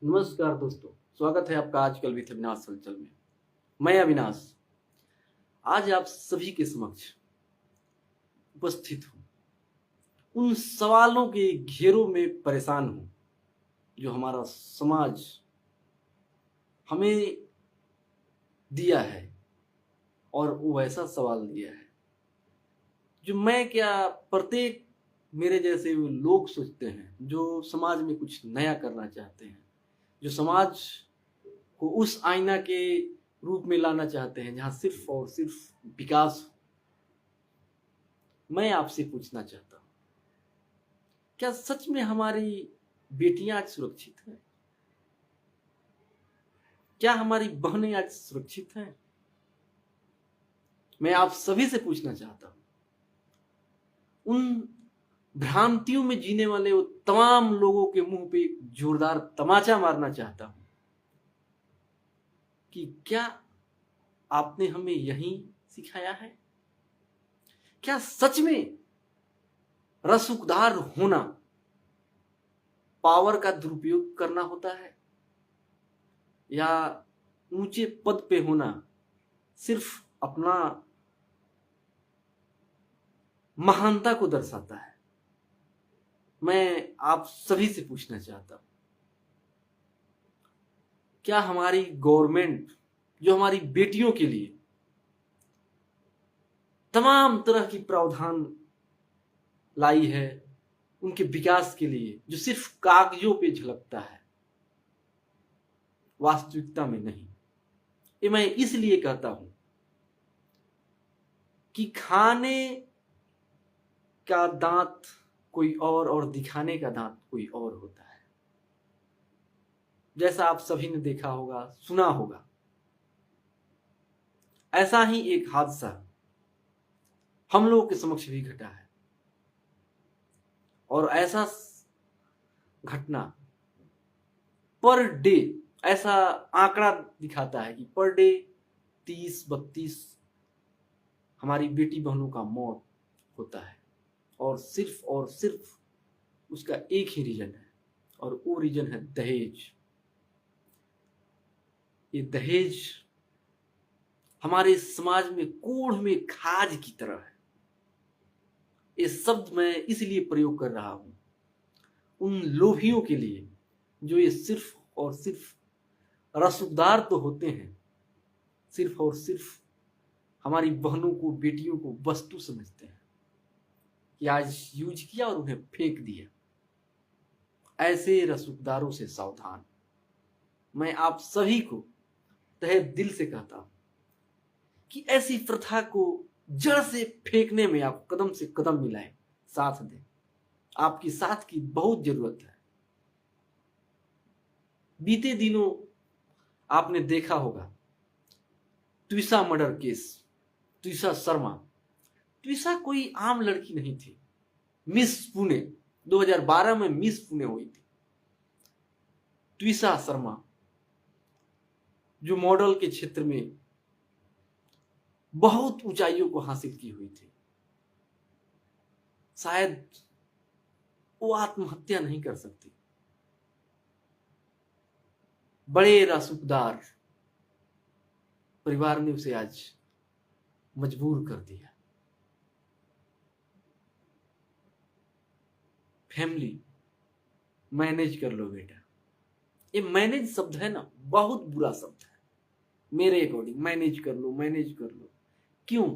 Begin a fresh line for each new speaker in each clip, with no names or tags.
नमस्कार दोस्तों, स्वागत है आपका आजकल विथ अविनाश हलचल में। मैं अविनाश आज आप सभी के समक्ष उपस्थित हूँ। उन सवालों के घेरों में परेशान हूँ जो हमारा समाज हमें दिया है, और वो ऐसा सवाल दिया है जो मैं क्या प्रत्येक मेरे जैसे वो लोग सोचते हैं जो समाज में कुछ नया करना चाहते हैं, जो समाज को उस आईना के रूप में लाना चाहते हैं जहां सिर्फ और सिर्फ विकास हो। मैं आपसे पूछना चाहता हूं, क्या सच में हमारी बेटियां आज सुरक्षित हैं? क्या हमारी बहनें आज सुरक्षित हैं? मैं आप सभी से पूछना चाहता हूं, उन भ्रांतियों में जीने वाले वो तमाम लोगों के मुंह पे एक जोरदार तमाचा मारना चाहता हूं कि क्या आपने हमें यही सिखाया है? क्या सच में रसूखदार होना पावर का दुरुपयोग करना होता है, या ऊंचे पद पे होना सिर्फ अपना महानता को दर्शाता है? मैं आप सभी से पूछना चाहता हूं, क्या हमारी गवर्नमेंट जो हमारी बेटियों के लिए तमाम तरह की प्रावधान लाई है उनके विकास के लिए, जो सिर्फ कागजों पे झलकता है, वास्तविकता में नहीं? ये मैं इसलिए कहता हूं कि खाने का दांत कोई और दिखाने का दांत कोई और होता है। जैसा आप सभी ने देखा होगा, सुना होगा, ऐसा ही एक हादसा हम लोगों के समक्ष भी घटा है। और ऐसा घटना पर डे, ऐसा आंकड़ा दिखाता है कि पर डे 30-32 हमारी बेटी बहनों का मौत होता है, और सिर्फ उसका एक ही रीजन है, और वो रीजन है दहेज। ये दहेज हमारे समाज में कोढ़ में खाज की तरह है। ये शब्द मैं इसलिए प्रयोग कर रहा हूं उन लोभियों के लिए जो ये सिर्फ और सिर्फ रसूखदार तो होते हैं, सिर्फ और सिर्फ हमारी बहनों को, बेटियों को वस्तु समझते हैं कि आज यूज किया और उन्हें फेंक दिया। ऐसे रसूखदारों से सावधान। मैं आप सभी को तहे दिल से कहता हूं कि ऐसी प्रथा को जड़ से फेंकने में आप कदम से कदम मिलाएं, साथ दें। आपकी साथ की बहुत जरूरत है। बीते दिनों आपने देखा होगा ट्विसा मर्डर केस, ट्विसा शर्मा। ट्विसा कोई आम लड़की नहीं थी। मिस पुणे 2012 में मिस पुणे हुई थी ट्विसा शर्मा, जो मॉडल के क्षेत्र में बहुत ऊंचाइयों को हासिल की हुई थी। शायद वो आत्महत्या नहीं कर सकती। बड़े रसूखदार परिवार ने उसे आज मजबूर कर दिया। फैमिली मैनेज कर लो बेटा। ये मैनेज शब्द है ना, बहुत बुरा शब्द है मेरे अकॉर्डिंग। मैनेज कर लो, मैनेज कर लो। क्यों?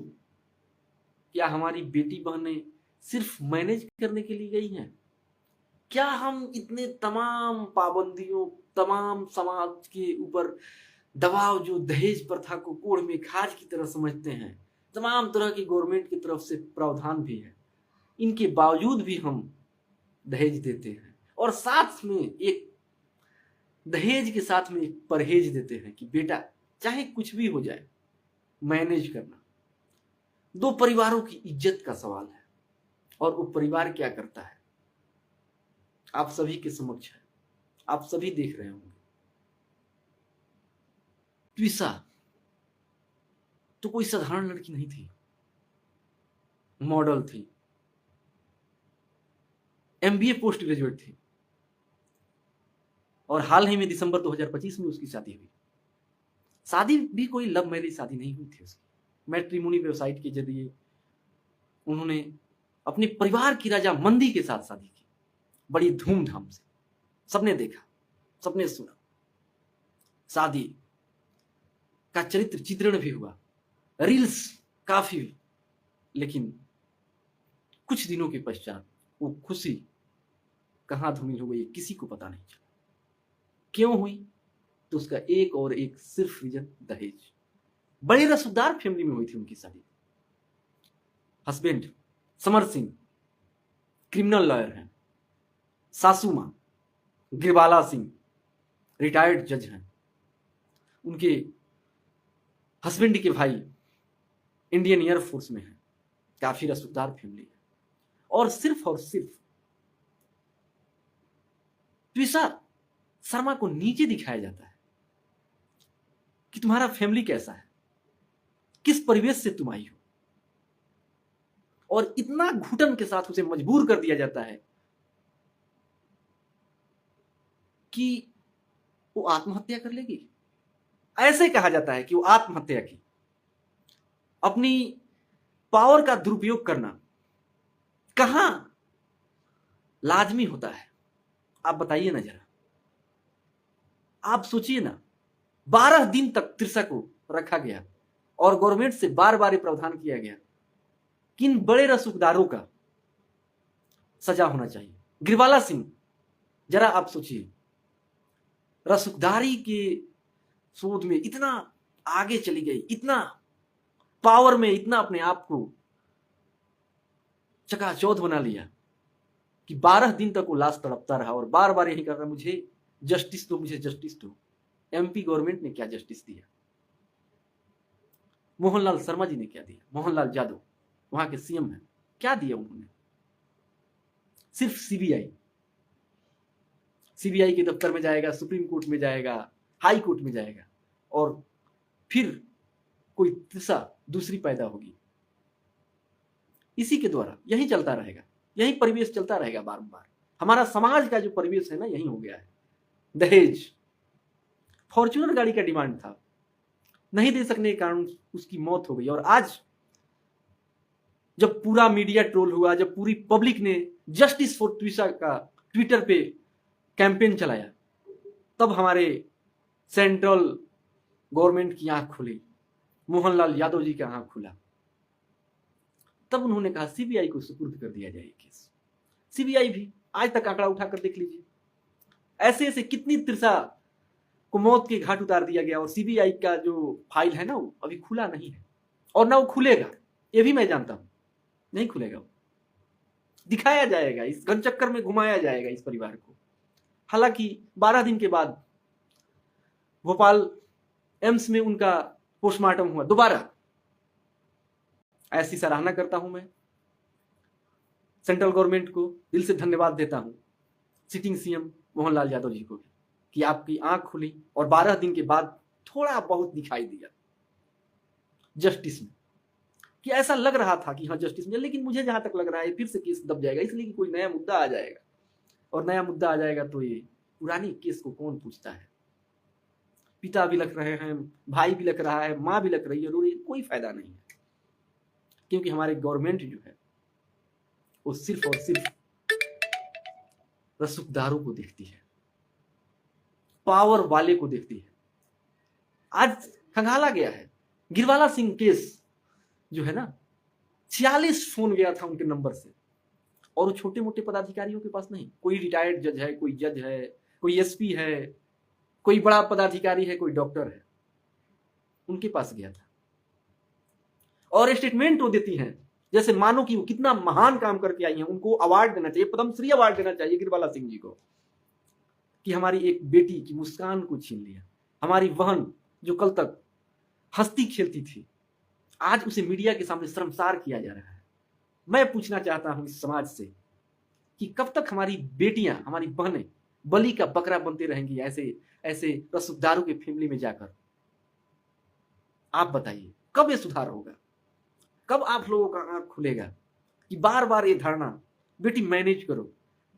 क्या हमारी बेटी बहनें सिर्फ मैनेज करने के लिए गई हैं? क्या हम इतने तमाम पाबंदियों, तमाम समाज के ऊपर दबाव, जो दहेज प्रथा को कोढ़ में खाज की तरह समझते हैं, तमाम तरह की गवर्नमेंट की तरफ से प्रावधान भी है, इनके बावजूद भी हम दहेज देते हैं, और साथ में एक दहेज के साथ में एक परहेज देते हैं कि बेटा चाहे कुछ भी हो जाए, मैनेज करना। दो परिवारों की इज्जत का सवाल है, और वो परिवार क्या करता है आप सभी के समक्ष है, आप सभी देख रहे होंगे। ट्विसा तो कोई साधारण लड़की नहीं थी, मॉडल थी, एमबीए पोस्ट ग्रेजुएट थी, और हाल ही में दिसंबर 2025 में उसकी शादी हुई। शादी भी कोई लव मैरिज शादी नहीं हुई थी उसकी, मैट्रिमोनी वेबसाइट के जरिए उन्होंने अपने परिवार की रजामंदी के साथ शादी की, बड़ी धूमधाम से। सबने देखा, सबने सुना, शादी का चरित्र चित्रण भी हुआ, रील्स काफी हुई, लेकिन कुछ दिनों के पश्चात वो खुशी कहां धूमिल हो गई किसी को पता नहीं चला। क्यों हुई? तो उसका एक और एक सिर्फ रीजन, दहेज। बड़ी रसूखदार फैमिली में हुई थी उनकी शादी। Husband Samar Singh criminal lawyer हैं, सासू मां गिरबाला सिंह रिटायर्ड जज हैं, उनके हस्बैंड के भाई इंडियन एयरफोर्स में हैं। काफी रसूखदार फैमिली है। और सिर्फ ट्विशा शर्मा को नीचे दिखाया जाता है कि तुम्हारा फैमिली कैसा है, किस परिवेश से तुम आई हो, और इतना घुटन के साथ उसे मजबूर कर दिया जाता है कि वो आत्महत्या कर लेगी। ऐसे कहा जाता है कि वो आत्महत्या की। अपनी पावर का दुरुपयोग करना कहां लाजमी होता है? आप बताइए ना जरा। आप सोचिए ना, 12 दिन तक त्रिशा को रखा गया और गवर्नमेंट से बार बार प्रावधान किया गया कि इन बड़े रसूखदारों का सजा होना चाहिए। गिरबाला सिंह, जरा आप सोचिए, रसूखदारी के शोध में इतना आगे चली गई, इतना पावर में इतना अपने आप को चकाचौंध बना लिया कि 12 दिन तक वो लाश तड़पता रहा और बार बार यही कर रहा, मुझे जस्टिस दो, मुझे जस्टिस दो। एमपी गवर्नमेंट ने क्या जस्टिस दिया? मोहनलाल शर्मा जी ने क्या दिया? मोहनलाल यादव वहां के सीएम हैं, क्या दिया उन्होंने? सिर्फ सीबीआई के दफ्तर में जाएगा, सुप्रीम कोर्ट में जाएगा, हाई कोर्ट में जाएगा, और फिर कोई त्रिशा दूसरी पैदा होगी। इसी के द्वारा यही चलता रहेगा, यही परिवेश चलता रहेगा बार-बार। हमारा समाज का जो परिवेश है ना, यही हो गया है। दहेज, फॉर्च्यूनर गाड़ी का डिमांड था, नहीं दे सकने के कारण उसकी मौत हो गई। और आज जब पूरा मीडिया ट्रोल हुआ, जब पूरी पब्लिक ने जस्टिस फॉर त्रिशा का ट्विटर पे कैंपेन चलाया, तब हमारे सेंट्रल गवर्नमेंट की आंख खुली, मोहनलाल यादव जी का आंख खुला। तब उन्होंने कहा सीबीआई को सुपुर्द कर दिया जाए केस। सीबीआई भी आज तक आंकड़ा उठाकर देख लीजिए, ऐसे ऐसे कितनी त्रिशा को मौत के घाट उतार दिया गया, और सीबीआई का जो फाइल है ना, वो अभी खुला नहीं है, और ना वो खुलेगा। ये भी मैं जानता हूं, नहीं खुलेगा। वो दिखाया जाएगा, इस घनचक्कर में घुमाया जाएगा इस परिवार को। हालांकि 12 दिन के बाद भोपाल एम्स में उनका पोस्टमार्टम हुआ दोबारा। ऐसी सराहना करता हूं मैं सेंट्रल गवर्नमेंट को, दिल से धन्यवाद देता हूं सिटिंग सीएम मोहनलाल यादव जी को भी, कि आपकी आंख खुली और 12 दिन के बाद थोड़ा बहुत दिखाई दिया जस्टिस में, कि ऐसा लग रहा था कि हाँ जस्टिस में। लेकिन मुझे जहां तक लग रहा है फिर से केस दब जाएगा, इसलिए कि कोई नया मुद्दा आ जाएगा, और नया मुद्दा आ जाएगा तो ये पुरानी केस को कौन पूछता है। पिता भी लग रहे हैं, भाई भी लग रहा है, मां भी लग रही है, और कोई फायदा नहीं है, क्योंकि हमारे गवर्नमेंट जो है वो सिर्फ और सिर्फ रसूखदारों को देखती है, पावर वाले को देखती है। आज खंगाला गया है गिरबाला सिंह केस जो है ना, 46 फोन गया था उनके नंबर से, और वो छोटे मोटे पदाधिकारियों के पास नहीं। कोई रिटायर्ड जज है, कोई जज है, कोई एसपी है, कोई बड़ा पदाधिकारी है, कोई डॉक्टर है, उनके पास गया था। और स्टेटमेंट वो देती हैं जैसे मानो कि वो कितना महान काम करके आई हैं। उनको अवार्ड देना चाहिए, पद्मश्री अवार्ड देना चाहिए गिरबाला सिंह जी को, कि हमारी एक बेटी की मुस्कान को छीन लिया। हमारी बहन जो कल तक हंसती खेलती थी, आज उसे मीडिया के सामने शर्मसार किया जा रहा है। मैं पूछना चाहता हूं इस समाज से कि कब तक हमारी बेटियां, हमारी बहनें बलि का बकरा बनते रहेंगी ऐसे ऐसे रसूखदारों के फैमिली में जाकर? आप बताइए, कब ये सुधार होगा? कब आप लोगों का आंख खुलेगा कि बार बार ये धारणा, बेटी मैनेज करो,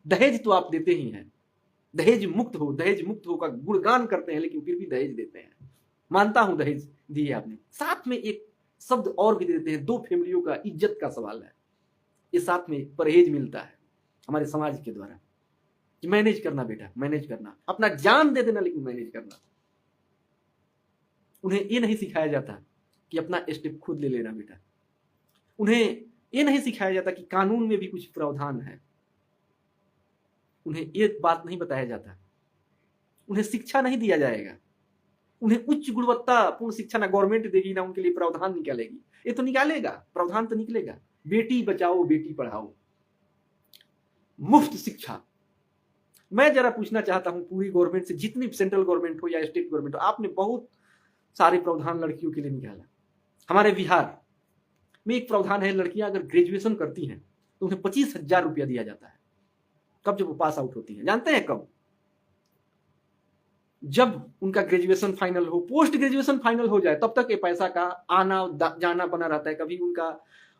दहेज तो आप देते ही हैं, दहेज मुक्त हो का गुणगान करते हैं, लेकिन फिर भी दहेज देते हैं। मानता हूं दहेज दिए आपने, साथ में एक शब्द और भी देते हैं, 2 फैमिलियों का इज्जत का सवाल है। ये साथ में परहेज मिलता है हमारे समाज के द्वारा कि मैनेज करना बेटा, मैनेज करना, अपना जान दे देना, लेकिन मैनेज करना। उन्हें ये नहीं सिखाया जाता कि अपना स्टेप खुद ले लेना बेटा। उन्हें ये नहीं सिखाया जाता कि कानून में भी कुछ प्रावधान है। उन्हें ये बात नहीं बताया जाता। उन्हें शिक्षा नहीं दिया जाएगा। उन्हें उच्च गुणवत्तापूर्ण शिक्षा ना गवर्नमेंट देगी, ना उनके लिए प्रावधान निकालेगी। ये तो निकालेगा, प्रावधान तो निकलेगा। बेटी बचाओ बेटी पढ़ाओ, मुफ्त शिक्षा। मैं जरा पूछना चाहता हूं पूरी गवर्नमेंट से, जितनी सेंट्रल गवर्नमेंट हो या स्टेट गवर्नमेंट हो, आपने बहुत सारे प्रावधान लड़कियों के लिए निकाला। हमारे बिहार में एक प्रावधान है, लड़कियां अगर ग्रेजुएशन करती हैं तो उन्हें 25,000 रुपया दिया जाता है। कब? जब वो पास आउट होती है। जानते हैं कब? जब उनका ग्रेजुएशन फाइनल हो, पोस्ट ग्रेजुएशन फाइनल हो जाए, तब तक ये पैसा का आना जाना बना रहता है। कभी उनका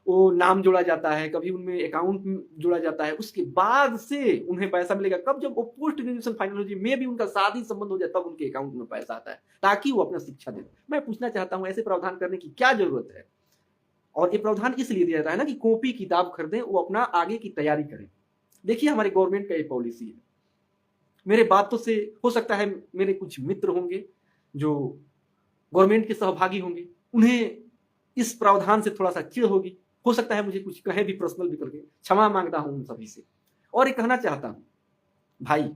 वो नाम जोड़ा जाता है, कभी उनमें अकाउंट जोड़ा जाता है, उसके बाद से उन्हें पैसा मिलेगा। कब? जब वो पोस्ट ग्रेजुएशन फाइनल हो जाए, मे भी उनका शादी संबंध हो जाए, तब उनके अकाउंट में पैसा आता है, ताकि वो अपना शिक्षा दे। मैं पूछना चाहता हूं, ऐसे प्रावधान करने की क्या जरूरत है? और ये प्रावधान इसलिए दिया जाता है ना कि कॉपी किताब खरीदें, वो अपना आगे की तैयारी करें। देखिए हमारी गवर्नमेंट का ये पॉलिसी है। मेरे बातों से हो सकता है मेरे कुछ मित्र होंगे जो गवर्नमेंट के सहभागी होंगे, उन्हें इस प्रावधान से थोड़ा सा चिढ़ होगी। हो सकता है मुझे कुछ कहे भी पर्सनल भी करके, क्षमा मांगता हूं उन सभी से। और ये कहना चाहता हूं, भाई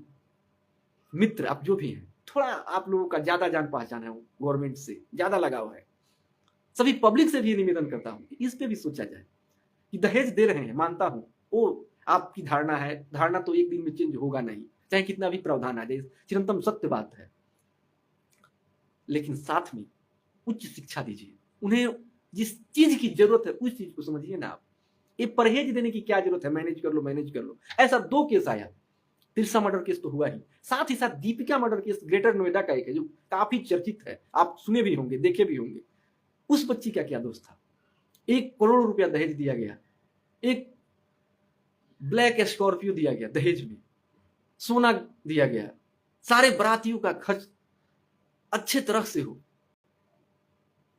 मित्र आप जो भी हैं, थोड़ा आप लोगों का ज्यादा जान पहचान है, गवर्नमेंट से ज्यादा लगाव है। सभी पब्लिक से भी निवेदन करता हूं कि इस पे भी सोचा जाए कि दहेज दे रहे हैं, मानता हूं वो आपकी धारणा है, धारणा तो एक दिन में चेंज होगा नहीं, चाहे कितना भी प्रावधान आ जाए, चिरंतन सत्य बात है। लेकिन साथ में उच्च शिक्षा दीजिए उन्हें। जिस चीज की जरूरत है उस चीज को समझिए ना आप। ये परहेज देने की क्या जरूरत है? मैनेज कर लो, मैनेज कर लो। ऐसा 2 केस आया, तिरसा मर्डर केस तो हुआ ही साथ Deepika murder case greater Noida का एक है, जो काफी चर्चित है, आप सुने भी होंगे, देखे भी होंगे। उस बच्ची का क्या दोष था? 1 करोड़ रुपया दहेज दिया गया, एक ब्लैक स्कॉर्पियो दिया गया दहेज में, सोना दिया गया, सारे बारातियों का खर्च अच्छे तरह से हो।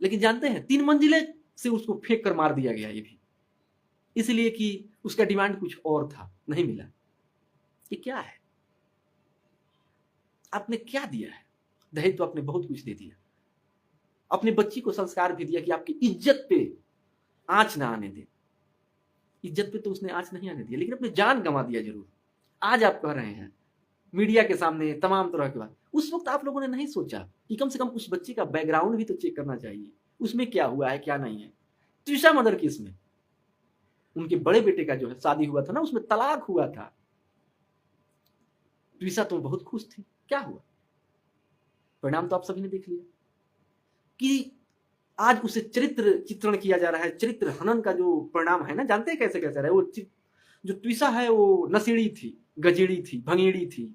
लेकिन जानते हैं 3 मंजिले से उसको फेंक कर मार दिया गया, ये भी इसलिए कि उसका डिमांड कुछ और था, नहीं मिला। ये क्या है? आपने क्या दिया है? दहेज तो आपने बहुत कुछ दे दिया। अपने बच्ची को संस्कार भी दिया कि आपकी इज्जत पे आंच ना आने दे। इज्जत पे तो उसने आंच नहीं आने दिया, लेकिन अपने जान गंवा दिया जरूर। आज आप कह रहे हैं मीडिया के सामने तमाम तरह की बात। उस वक्त आप लोगों ने नहीं सोचा कि कम से कम उस बच्चे का बैकग्राउंड भी तो चेक करना चाहिए, उसमें क्या हुआ है क्या नहीं है। त्रिशा मदर केस में उनके बड़े बेटे का जो है शादी हुआ था ना, उसमें तलाक हुआ था। त्रिशा तो बहुत खुश थी, क्या हुआ? परिणाम तो आप सभी ने देख लिया कि आज उसे चरित्र चित्रण किया जा रहा है। चरित्र हनन का जो परिणाम है ना, जानते हैं कैसे कैसे रहा है? वो जो त्रिशा है वो नशेड़ी थी, गजेड़ी थी, भंगेड़ी थी,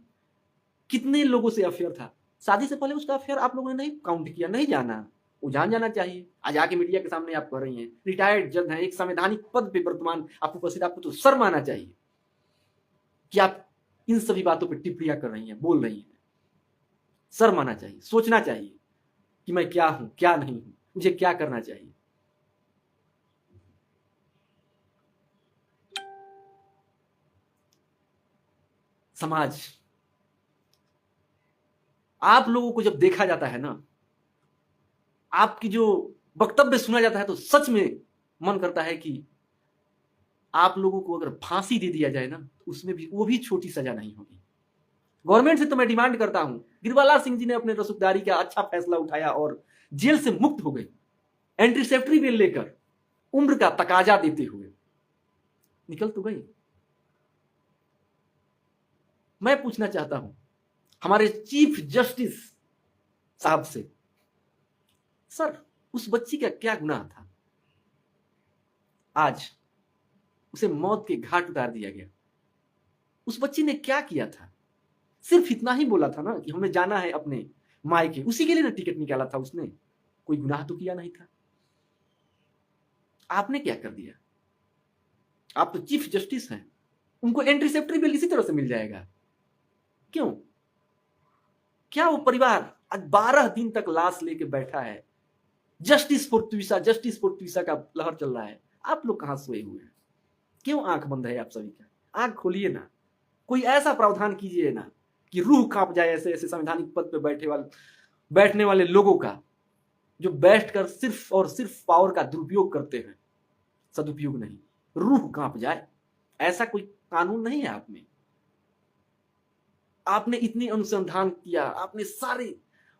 कितने लोगों से अफेयर था। शादी से पहले उसका अफेयर आप लोगों ने नहीं काउंट किया, नहीं जाना, वो जान जाना चाहिए। आज आके मीडिया के सामने आप कह रही हैं, रिटायर्ड जज हैं, एक संवैधानिक पद पे वर्तमान आपको उपस्थित, आपको तो शर्म आना चाहिए कि आप इन सभी बातों पर टिप्पणियां कर रही हैं, बोल रही हैं। शर्म आना चाहिए, सोचना चाहिए कि मैं क्या हूं क्या नहीं हूं, मुझे क्या करना चाहिए। समाज, आप लोगों को जब देखा जाता है ना, आपकी जो वक्तव्य सुना जाता है, तो सच में मन करता है कि आप लोगों को अगर फांसी दे दिया जाए ना, तो उसमें भी वो भी छोटी सजा नहीं होगी। गवर्नमेंट से तो मैं डिमांड करता हूं, गिरवाला सिंह जी ने अपने रसूखदारी का अच्छा फैसला उठाया और जेल से मुक्त हो गए, एंटीसेप्टरी बेल लेकर, उम्र का तकाजा देते हुए निकल तो गई। मैं पूछना चाहता हूं हमारे चीफ जस्टिस साहब से, सर उस बच्ची का क्या गुनाह था? आज उसे मौत के घाट उतार दिया गया। उस बच्ची ने क्या किया था? सिर्फ इतना ही बोला था ना कि हमें जाना है अपने मायके, उसी के लिए ना टिकट निकाला था उसने, कोई गुनाह तो किया नहीं था। आपने क्या कर दिया? आप तो चीफ जस्टिस हैं, उनको एंटीसेप्टरी बिल इसी तरह से मिल जाएगा। क्यों? क्या वो परिवार आज 12 दिन तक लाश लेके बैठा है? जस्टिस फॉर ट्विसा का लहर चल रहा है। आप लोग कहां सोए हुए हैं? क्यों आंख बंद है आप सभी का? आंख खोलिए ना, कोई ऐसा प्रावधान कीजिए ना कि रूह कांप जाए ऐसे ऐसे संवैधानिक पद पे बैठने वाले लोगों का, जो बैठकर सिर्फ और सिर्फ पावर का दुरुपयोग करते हैं, सदुपयोग नहीं। रूह कांप जाए, ऐसा कोई कानून नहीं है आप में। आपने इतनी अनुसंधान किया, आपने सारे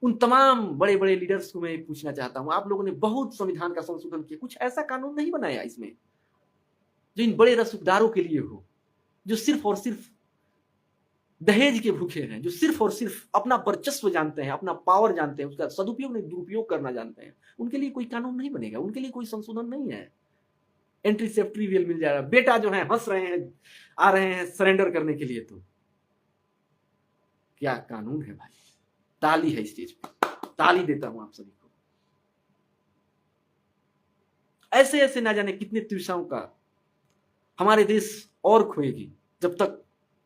उन तमाम बड़े बड़े लीडर्स को मैं पूछना चाहता हूं, आप लोगों ने बहुत संविधान का संशोधन किया, कुछ ऐसा कानून नहीं बनाया इसमें जो इन बड़े रसूखदारों के लिए हो, जो सिर्फ और सिर्फ दहेज के भूखे हैं, जो सिर्फ और सिर्फ अपना वर्चस्व जानते हैं, अपना पावर जानते हैं, उसका सदुपयोग नहीं दुरुपयोग करना जानते हैं। उनके लिए कोई कानून नहीं बनेगा, उनके लिए कोई संशोधन नहीं है। एंट्री सेफ ट्रिवियल मिल जाएगा। बेटा जो है हंस रहे हैं, आ रहे हैं सरेंडर करने के लिए, तो क्या कानून है भाई? ताली है स्टेज पे, ताली देता हूं आप सभी को। ऐसे ऐसे ना जाने कितने त्रिषाओं का हमारे देश और खोएगी। जब तक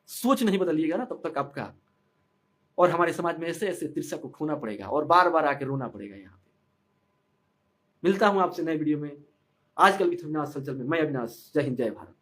सोच नहीं बदलिएगा ना, तब तक आपका और हमारे समाज में ऐसे ऐसे तिरछा को खोना पड़ेगा और बार बार आके रोना पड़ेगा। यहाँ पे मिलता हूं आपसे नए वीडियो में। आजकल विथ अविनाश हलचल में मैं अविनाश। जय हिंद, जय भारत।